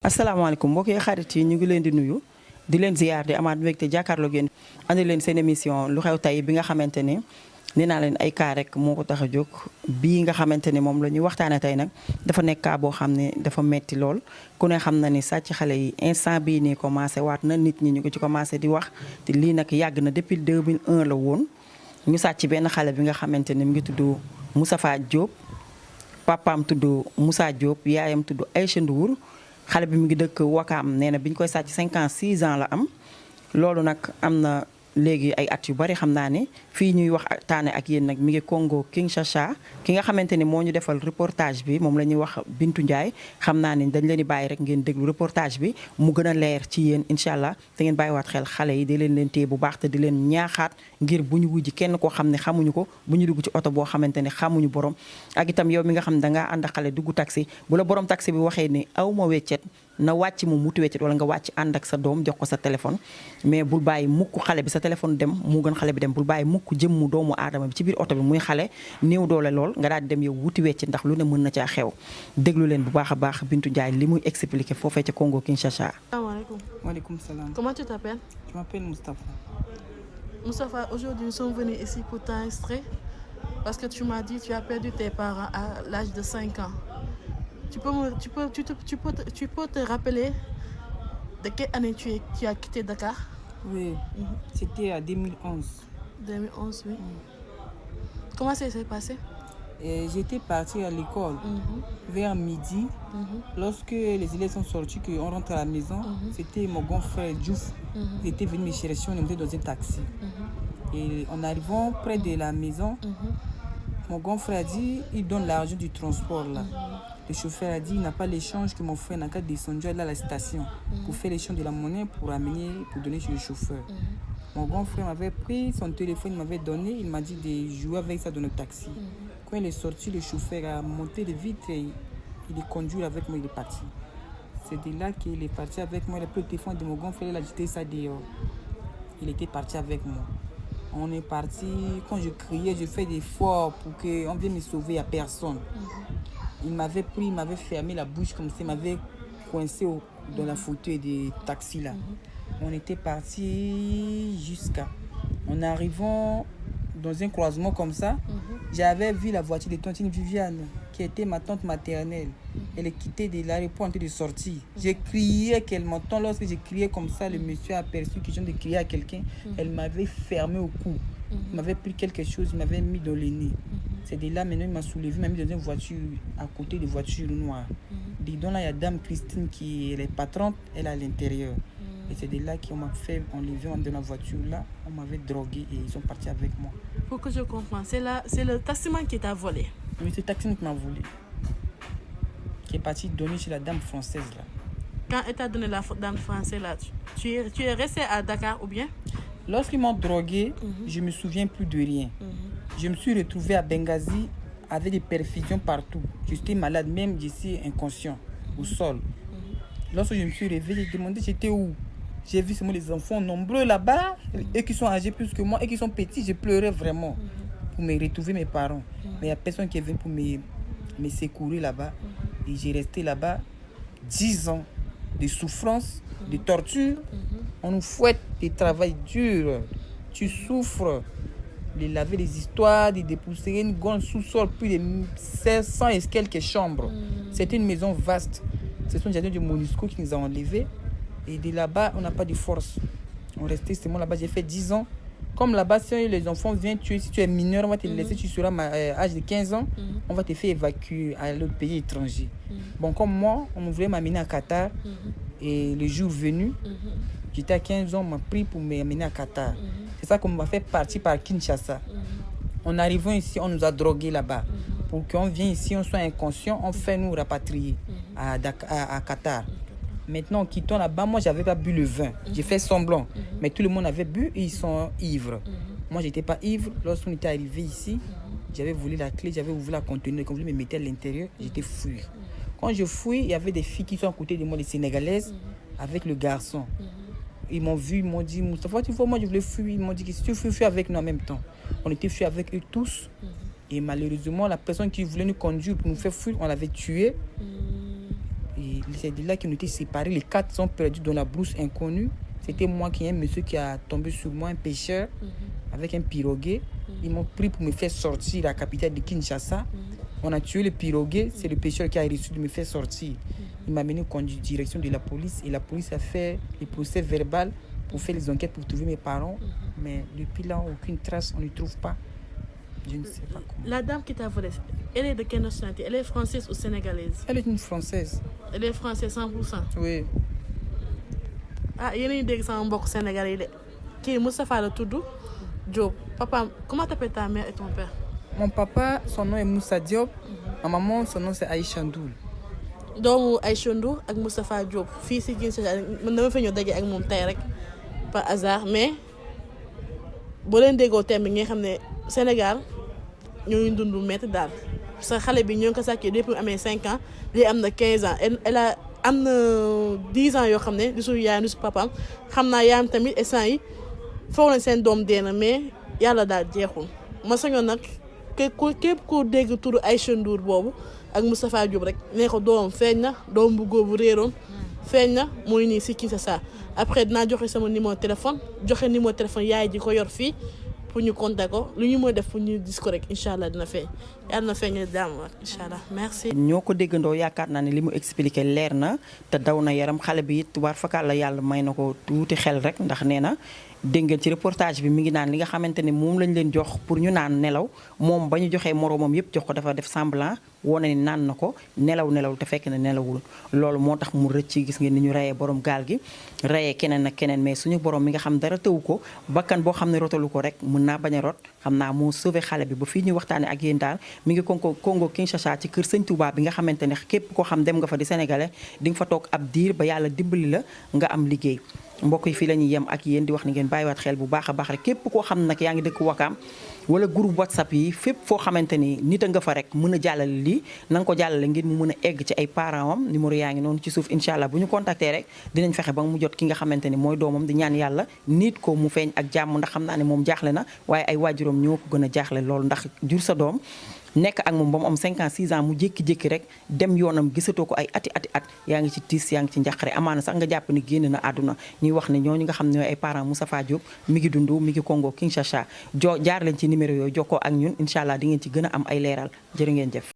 asalaamaaleykum mbokk yi xarit yi ñu ngi leen di nuyu di leen ziar di amaat mbégte jàkkaarloo ngeen andi leen seen émission lu xew tey bi nga xamante ni nee naa leen ay cas rek moo ko tax a jóg bii nga xamante ni moom la ñuy waxtaane tey nag dafa nekk cas boo xam ne dafa metti lool ku ne xam na ni sàcc xale yi instant bii nii commencé waat na nit ñi ñu ngi ci commencé di wax te lii nag yàgg na depuis 2001 la woon ñu sàcc benn xale bi nga xamante ni mu ngi tudd Moustapha Diop papaam tudd Moussa Diop yaayam tudd Aïcha Ndour xale bi mu ngi dëkk Wakaam nee na bi ñu koy sàcc 56 ans la am loolu nag am na léegi ay at yu bari xam naa ne fii ñuy wax taane ak yéen nag mi ngi Congo Kinshasa ki nga xamante ni moo ñu defal reportage bi moom la ñuy wax Bintu Ndiaye xam naa ne dañ leen di bàyyi rek ngeen déglu reportage bi mu gën a leer ci yéen incha allah te ngeen bàyyiwaat xel xale yi di leen téye bu baax te di leen ñaaxaat ngir bu ñu wujji kenn koo xam ne xamuñu ko bu ñu dugg ci oto boo xamante ne xamuñu borom ak itam yow mi nga xam ne dangaa ànd ak xale dugg taxi bu la borom taxi bi waxee ni aw ma weccet na wàcc mu muti weccet wala nga wàcc ànd ak sa doom jox ko sa téléphone mais bul bàyyi mukk xale bi sa téléphone dem mu gën xale bi dem bul bàyyi mukk jëmmu doomu aadama bi ci biir oto bi muy xale néew doole lool nga daal di dem yow wuti weccet ndax lu ne mën na caa xew déglu leen bu baax a baax Bintu Ndiaye li muy expliqué foofee ca Congo Kinshasa. Asalaamaaleykum. Waaleykum salam. Comment tu t'appelles? Je m'appelle Moustapha. Moustapha, aujourd'hui nous sommes venus ici pour t'enregistrer parce que tu m'as dit que tu as perdu tes parents à l'âge de 5 ans. Tu peux te rappeler de quelle année tu as quitté Dakar? Oui, c'était en 2011. 2011, oui. Comment ça s'est passé? J'étais partie à l'école vers midi. Lorsque les élèves sont sortis, qu'on rentre à la maison, c'était mon grand frère Diouf. Il était venu me chercher, on était dans un taxi. Et en arrivant près de la maison, mon grand frère a dit, il donne l'argent du transport là. Le chauffeur a dit, il n'a pas l'échange que mon frère n'a qu'à descendre à la station pour faire l'échange de la monnaie pour amener, pour donner chez le chauffeur. Mon grand frère m'avait pris son téléphone, il m'avait donné, il m'a dit de jouer avec ça dans le taxi. Quand il est sorti, le chauffeur a monté les vitres et il est conduit avec moi, il est parti. C'est de là qu'il est parti avec moi. Il a pris le téléphone de mon grand frère, il a jeté ça dehors. Il était parti avec moi. On est parti, quand je criais, je fais des efforts pour qu'on vienne me sauver, il n'y a personne. Il m'avait pris, il m'avait fermé la bouche comme ça, il m'avait coincé dans la fauteuil des taxis là. On était parti jusqu'à... En arrivant dans un croisement comme ça, j'avais vu la voiture de tontine Viviane, qui était ma tante maternelle. Elle est quittée de l'aéroport en train de sortir. J'ai crié qu'elle m'entend. Lorsque j'ai crié comme ça, le monsieur a aperçu que je viens de crier à quelqu'un. Elle m'avait fermé au cou. Il m'avait pris quelque chose, il m'avait mis dans le nez. C'est de là, maintenant, il m'a soulevé, il m'a mis dans une voiture à côté de voitures noires. Dedans, là, il y a Dame Christine qui est patronne, elle est à l'intérieur. Et c'est de là qu'on m'a fait enlever dans la voiture là. On m'avait drogué et ils sont partis avec moi. Pour que je comprenne, c'est le taximan qui t'a volé. Oui, c'est le taximan qui m'a volé. Qui est parti donner chez la dame française là. Quand elle t'a donné la dame française là, tu es resté à Dakar ou bien? Lorsqu'ils m'ont drogué, je ne me souviens plus de rien. Je me suis retrouvé à Benghazi avec des perfusions partout. J'étais malade, même d'ici inconscient, au sol. Lorsque je me suis réveillé, j'ai demandé j'étais où. J'ai vu seulement les enfants nombreux là-bas, eux qui sont âgés plus que moi et qui sont petits. Je pleurais vraiment pour me retrouver mes parents. Mais il n'y a personne qui est venu pour me secourir là-bas. Et j'ai resté là-bas 10 ans de souffrance, de torture. On nous fouette, des travail dur. Tu souffres de laver les histoires, de dépoussiérer une grande sous-sol, plus de 500 et quelques chambres. C'était une maison vaste. Ce sont des jardins de MONUSCO qui nous ont enlevés. Et de là-bas, on n'a pas de force. On restait seulement là-bas. J'ai fait 10 ans. Comme là-bas, si les enfants viennent tuer, si tu es mineur, on va te laisser, tu seras à l'âge de 15 ans, on va te faire évacuer à l'autre pays étranger. Bon, comme moi, on voulait m'amener à Qatar. Et le jour venu, j'étais à 15 ans, on m'a pris pour m'amener à Qatar. C'est ça qu'on m'a fait partir par Kinshasa. En arrivant ici, on nous a drogués là-bas. Pour qu'on vienne ici, on soit inconscient, on fait nous rapatrier à Qatar. Maintenant, en quittant là-bas, moi, j'avais pas bu le vin. J'ai fait semblant. Mais tout le monde avait bu et ils sont ivres. Moi, j'étais pas ivre. Lorsqu'on était arrivé ici, j'avais volé la clé, j'avais ouvert la conteneur. Quand je me mettais à l'intérieur, j'étais fouillé. Quand je fouille, il y avait des filles qui sont à côté de moi, des Sénégalaises, avec le garçon. Ils m'ont vu, ils m'ont dit, Moustapha, tu vois, moi, je voulais fuir. Ils m'ont dit que si tu fuis avec nous en même temps. On était fuis avec eux tous. Et malheureusement, la personne qui voulait nous conduire pour nous faire fuir, on l'avait tué. Et c'est de là qu'ils ont été séparés. Les 4 sont perdus dans la brousse inconnue. C'était moi qui ai un monsieur qui a tombé sur moi, un pêcheur, avec un piroguet. Ils m'ont pris pour me faire sortir à la capitale de Kinshasa. On a tué le piroguet, c'est le pêcheur qui a réussi de me faire sortir. Il m'a mené en direction de la police et la police a fait le procès verbal pour faire les enquêtes pour trouver mes parents. Mais depuis là, aucune trace, on ne trouve pas. Je ne sais pas comment. La dame qui t'a volé, elle est de quelle nationalité? Elle est française ou sénégalaise? Elle est une Française. Elle est française 100%. Oui. Ah, yéen a ngi dégg sama mbokk sénégalais yi de kii Moustapha la tudd Diop. Papa, comment t'appelles ta mère et ton père? Mon papa, son nom est Moussa Diop. Ma maman, son nom c'est Aïcha Ndoul. doomu Aïcha Ndour ak Moustapha Diop fii si Kinshasa man dama fa ñëw daje ak moom tey rek par hasard mais boo leen déggoo thème bi nga xam ne Sénégal ñoo ngi dund métti daal sa xale bi ñoo ngi ko sàkkee depuis mu amee 5 ans lii am na 15 ans elle a am na 10 ans yoo xam ne di suñu yaay di su papaam xam naa yaayam tamit instant yi foog nañ seen doom dee na mais yàlla daal jeexul ma sañoon nag képp ku dégg turu Aïcha Ndour boobu ak Moustapha Diop rek nee ko doomam feeñ na doom bu góor bu réeroon feeñ na mooy nii si Kinshasa après dinaa joxe sama numéro téléphone joxe numéro téléphone yaay ji ko yor fii pour ñu contacter ko lu ñu mën def pour ñu gis ko rek incha allah dina feeñ yàlla na feeñal daam war incha allah merci. ñoo ko déggandoo yaakaar naa ne li mu expliqué leer na te daw na yaram xale bi it war fakal la yàlla may na ko tuuti xel rek ndax nee na dégg ngeen ci reportage bi mi ngi naan li nga xamante ne moom lañ leen jox pour ñu naan nelaw moom ba ñu joxee moroomam yëpp jox ko dafa def semblant wane ni naan na ko nelaw te fekk na nelawul loolu moo tax mu rëcc gis ngeen ni ñu reyee borom gaal gi reyee keneen ak keneen mais suñu borom mi nga xam dara tëwu ko bakkan boo xam ne rotalu ko rek mën naa bañ a rot xam naa moo sauvé xale bi ba fii ñuy waxtaane ak yéen daal mi ngi Congo Kinshasa ci kër Sëñ Touba bi nga xamante ne képp koo xam dem nga fa di sénégalais di nga fa toog ab diir ba yàlla dimbali la nga am liggéey mbokk yi fii la ñuy yem ak yéen di wax ni ngeen bàyyiwaat xel bu baax a baax rek képp koo xam nag yaa ngi dëkk Wakaam wala groupe WhatsApp yi fépp foo xamante ni nit a nga fa rek mën a jàllale lii na nga ko jàllale ngir mu mën a egg ci ay parents am numéro yaa ngi noonu ci suuf incha allah bu ñu contacter rek dinañ fexe ba mu jot ki nga xamante ni mooy doomam di ñaan yàlla nit ko mu feeñ ak jàmm ndax xam naa ne moom jaaxle na waaye ay waajuram ñoo ko gën a jaaxle loolu ndax jur sa doom nekk ak moom ba mu am 5 ans 6 ans mu jékki-jékki rek dem yoonam gisatoo ko ay ati yaa ngi ci tiis yaa ngi ci njaqare amaana sax nga jàpp ni génn na àdduna ñuy wax ne ñooñu nga xam ne ñooy ay parents Moustapha Diop mi ngi dund mi ngi Congo Kinshasa jaar leen ci numéro yooyu jokkoo ak ñun incha allah di ngeen ci gën a am ay leeral jërë ngeen jëf